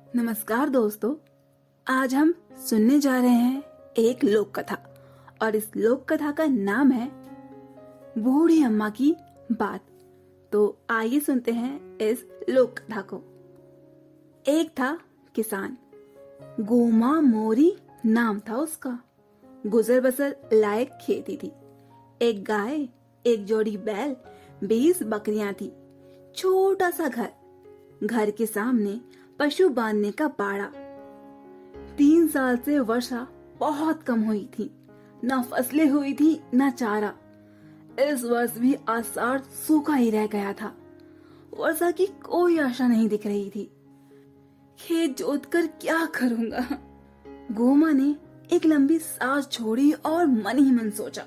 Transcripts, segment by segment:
नमस्कार दोस्तों। आज हम सुनने जा रहे हैं एक लोक कथा और इस लोक कथा का नाम है बूढ़ी अम्मा की बात। तो आइए सुनते हैं इस लोक कथा को। एक था किसान, गोमा मोरी नाम था उसका। गुजर बसर लायक खेती थी। एक गाय, एक जोड़ी बैल, 20 बकरियां थी। छोटा सा घर, घर के सामने पशु बांधने का बाड़ा। 3 साल से वर्षा बहुत कम हुई थी। न फसलें हुई थी न चारा। इस वर्ष भी आषाढ़ सूखा ही रह गया था। वर्षा की कोई आशा नहीं दिख रही थी। खेत जोतकर क्या करूंगा? गोमा ने एक लंबी सांस छोड़ी और मन ही मन सोचा।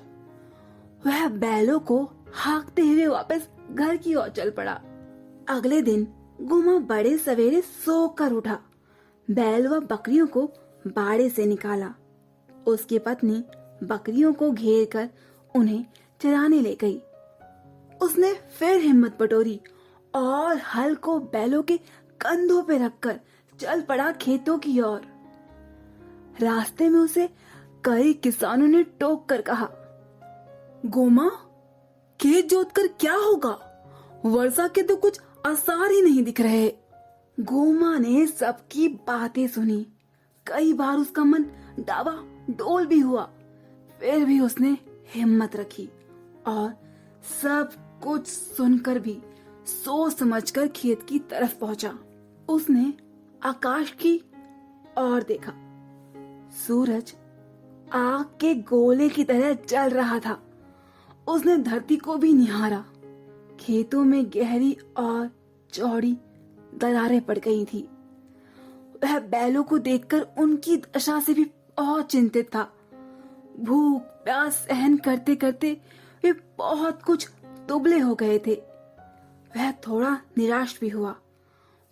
वह बैलों को हाँकते हुए वापस घर की ओर चल पड़ा। अगले दिन गोमा बड़े सवेरे सो कर उठा। बैल व बकरियों को बाड़े से निकाला। उसकी पत्नी बकरियों को घेर कर उन्हें चराने ले गई। उसने फिर हिम्मत बटोरी और हल को बैलों के कंधों पे रखकर चल पड़ा खेतों की ओर। रास्ते में उसे कई किसानों ने टोक कर कहा, गोमा, खेत जोतकर क्या होगा? वर्षा के तो कुछ आसार ही नहीं दिख रहे। गोमा ने सबकी बातें सुनी। कई बार उसका मन डावा डोल भी हुआ। फिर भी उसने हिम्मत रखी और सब कुछ सुनकर भी सोच समझकर खेत की तरफ पहुंचा। उसने आकाश की ओर देखा। सूरज आग के गोले की तरह जल रहा था। उसने धरती को भी निहारा। खेतों में गहरी और चौड़ी दरारें पड़ गई थी। वह बैलों को देखकर उनकी दशा से भी बहुत चिंतित था। भूख प्यास सहन करते करते वे बहुत कुछ दुबले हो गए थे। वह थोड़ा निराश भी हुआ।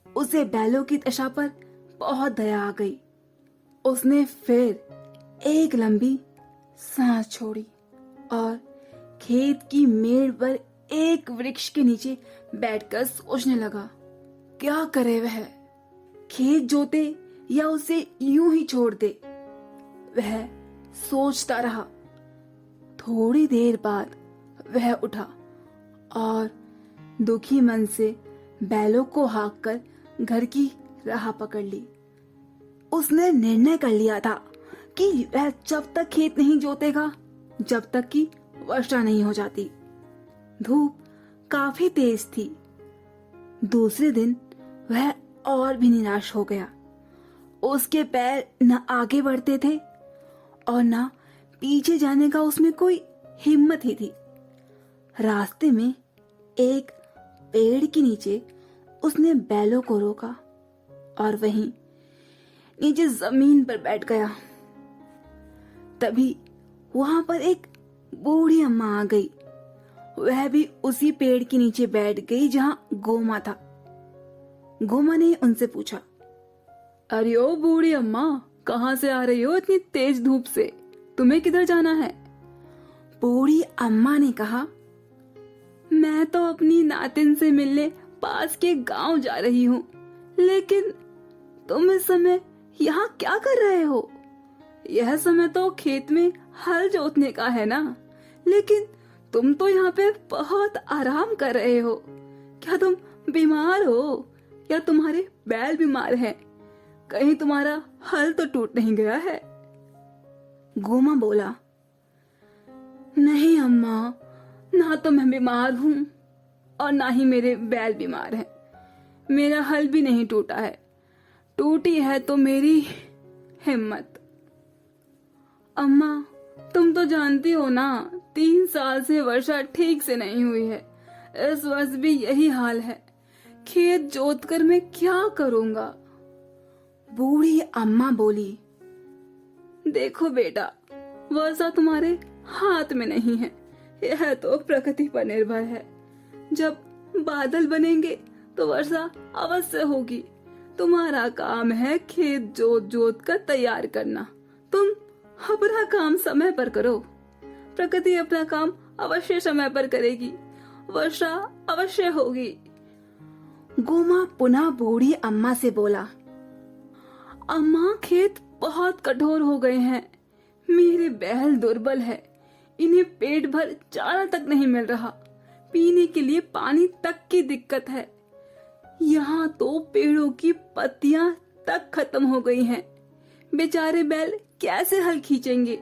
उसे बैलों की दशा पर बहुत दया आ गई। उसने फिर एक लंबी सांस छोड़ी और खेत की मेड़ पर एक वृक्ष के नीचे बैठकर सोचने लगा। क्या करे वह? खेत जोते या उसे यूं ही छोड़ दे? वह सोचता रहा। थोड़ी देर बाद वह उठा और दुखी मन से बैलों को हाँक कर घर की राह पकड़ ली। उसने निर्णय कर लिया था कि वह जब तक खेत नहीं जोतेगा जब तक कि वर्षा नहीं हो जाती। धूप काफी तेज थी। दूसरे दिन वह और भी निराश हो गया। उसके पैर न आगे बढ़ते थे और न पीछे जाने का उसमें कोई हिम्मत ही थी। रास्ते में एक पेड़ के नीचे उसने बैलों को रोका और वहीं नीचे जमीन पर बैठ गया। तभी वहां पर एक बूढ़ी अम्मा आ गई। वह भी उसी पेड़ के नीचे बैठ गई जहां गोमा था। गोमा ने उनसे पूछा, अरे ओ बूढ़ी अम्मा, कहां से आ रही हो इतनी तेज धूप से? तुम्हें किधर जाना है? बूढ़ी अम्मा ने कहा, मैं तो अपनी नातिन से मिलने पास के गांव जा रही हूँ, लेकिन तुम इस समय यहाँ क्या कर रहे हो? यह समय तो खेत में हल जोतने का है ना, लेकिन तुम तो यहाँ पे बहुत आराम कर रहे हो। क्या तुम बीमार हो या तुम्हारे बैल बीमार हैं? कहीं तुम्हारा हल तो टूट नहीं गया है? गोमा बोला, नहीं अम्मा, ना तो मैं बीमार हूँ और ना ही मेरे बैल बीमार हैं। मेरा हल भी नहीं टूटा है। टूटी है तो मेरी हिम्मत। अम्मा, तुम तो जानती हो ना, 3 साल से वर्षा ठीक से नहीं हुई है। इस वर्ष भी यही हाल है। खेत जोत कर मैं क्या करूंगा? बूढ़ी अम्मा बोली, देखो बेटा, वर्षा तुम्हारे हाथ में नहीं है। यह तो प्रकृति पर निर्भर है। जब बादल बनेंगे तो वर्षा अवश्य होगी। तुम्हारा काम है खेत जोत जोत कर तैयार करना। तुम अपना काम समय पर करो। प्रकृति अपना काम अवश्य समय पर करेगी। वर्षा अवश्य होगी। गोमा पुनः बूढ़ी अम्मा से बोला, अम्मा, खेत बहुत कठोर हो गए हैं। मेरे बैल दुर्बल है, इन्हें पेट भर चारा तक नहीं मिल रहा। पीने के लिए पानी तक की दिक्कत है। यहाँ तो पेड़ों की पत्तियां तक खत्म हो गई हैं। बेचारे बैल कैसे हल खींचेंगे?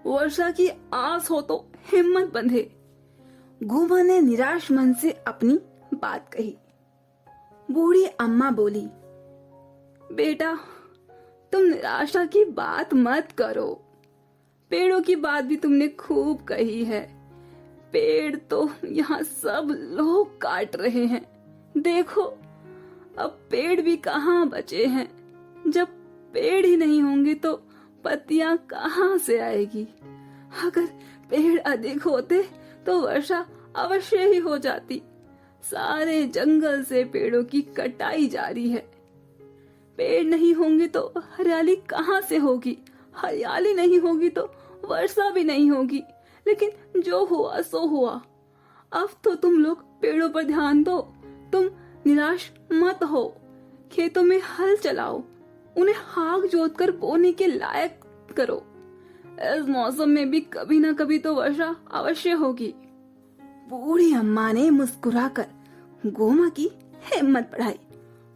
वर्षा की आस हो तो हिम्मत बंधे। घूमा ने निराश मन से अपनी बात कही। बूढ़ी अम्मा बोली, बेटा, तुम निराशा की बात मत करो। पेड़ों की बात भी तुमने खूब कही है। पेड़ तो यहाँ सब लोग काट रहे हैं। देखो, अब पेड़ भी कहाँ बचे हैं। जब पेड़ ही नहीं होंगे तो पत्तियां कहाँ से आएगी? अगर पेड़ अधिक होते तो वर्षा अवश्य ही हो जाती। सारे जंगल से पेड़ों की कटाई जारी है। पेड़ नहीं होंगे तो हरियाली कहाँ से होगी? हरियाली नहीं होगी तो वर्षा भी नहीं होगी। लेकिन जो हुआ सो हुआ। अब तो तुम लोग पेड़ों पर ध्यान दो। तुम निराश मत हो। खेतों में हल चलाओ, उन्हें हाक जोतकर बोने के लायक करो। इस मौसम में भी कभी ना कभी तो वर्षा अवश्य होगी। बूढ़ी अम्मा ने मुस्कुराकर गोमा की हिम्मत बढ़ाई।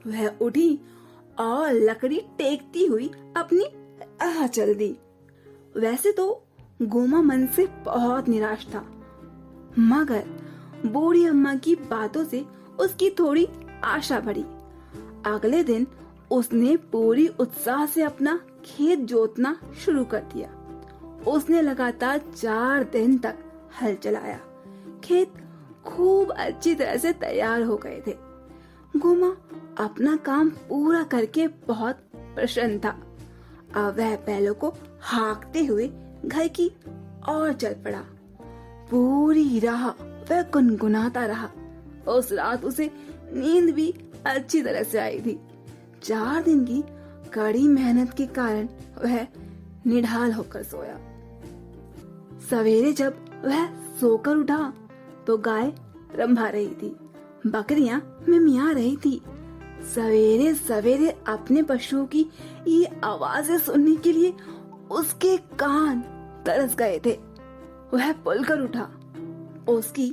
वह उठी और लकड़ी टेकती हुई अपनी राह चल दी। वैसे तो गोमा मन से बहुत निराश था, मगर बूढ़ी अम्मा की बातों से उसकी थोड़ी आशा बढ़ी। अगले दिन उसने पूरी उत्साह से अपना खेत जोतना शुरू कर दिया। उसने लगातार 4 दिन तक हल चलाया। खेत खूब अच्छी तरह से तैयार हो गए थे। गोमा अपना काम पूरा करके बहुत प्रसन्न था। अब वह बैलों को हाँकते हुए घर की ओर चल पड़ा। पूरी राह वह गुनगुनाता रहा। उस रात उसे नींद भी अच्छी तरह से आई थी। 4 दिन की कड़ी मेहनत के कारण वह निढाल होकर सोया। सवेरे जब वह सोकर उठा तो गाय रंभा रही थी, बकरियां मिमिया रही थी। सवेरे सवेरे अपने पशुओं की ये आवाजें सुनने के लिए उसके कान तरस गए थे। वह पलकर उठा। उसकी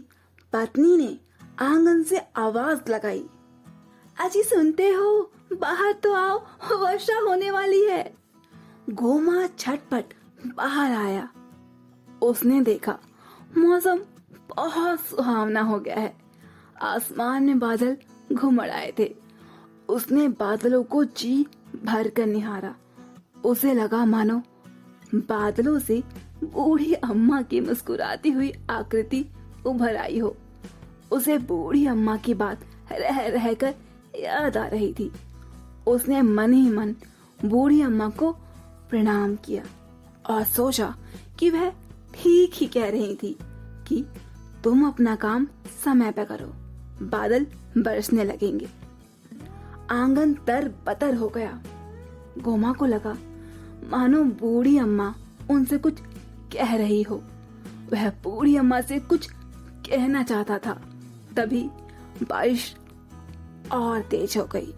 पत्नी ने आंगन से आवाज लगाई, अजी सुनते हो? बाहर तो आओ, वर्षा होने वाली है। गोमा झटपट बाहर आया। उसने देखा मौसम बहुत सुहावना हो गया है। आसमान में बादल घुमड़ आए थे। उसने बादलों को जी भर कर निहारा। उसे लगा मानो बादलों से बूढ़ी अम्मा की मुस्कुराती हुई आकृति उभर आई हो। उसे बूढ़ी अम्मा की बात रह रहकर याद आ रही थी। उसने मन ही मन बूढ़ी अम्मा को प्रणाम किया और सोचा कि वह ठीक ही कह रही थी कि तुम अपना काम समय पर करो, बादल बरसने लगेंगे। आंगन तर बतर हो गया। गोमा को लगा मानो बूढ़ी अम्मा उनसे कुछ कह रही हो। वह बूढ़ी अम्मा से कुछ कहना चाहता था। तभी बारिश और तेज हो गई।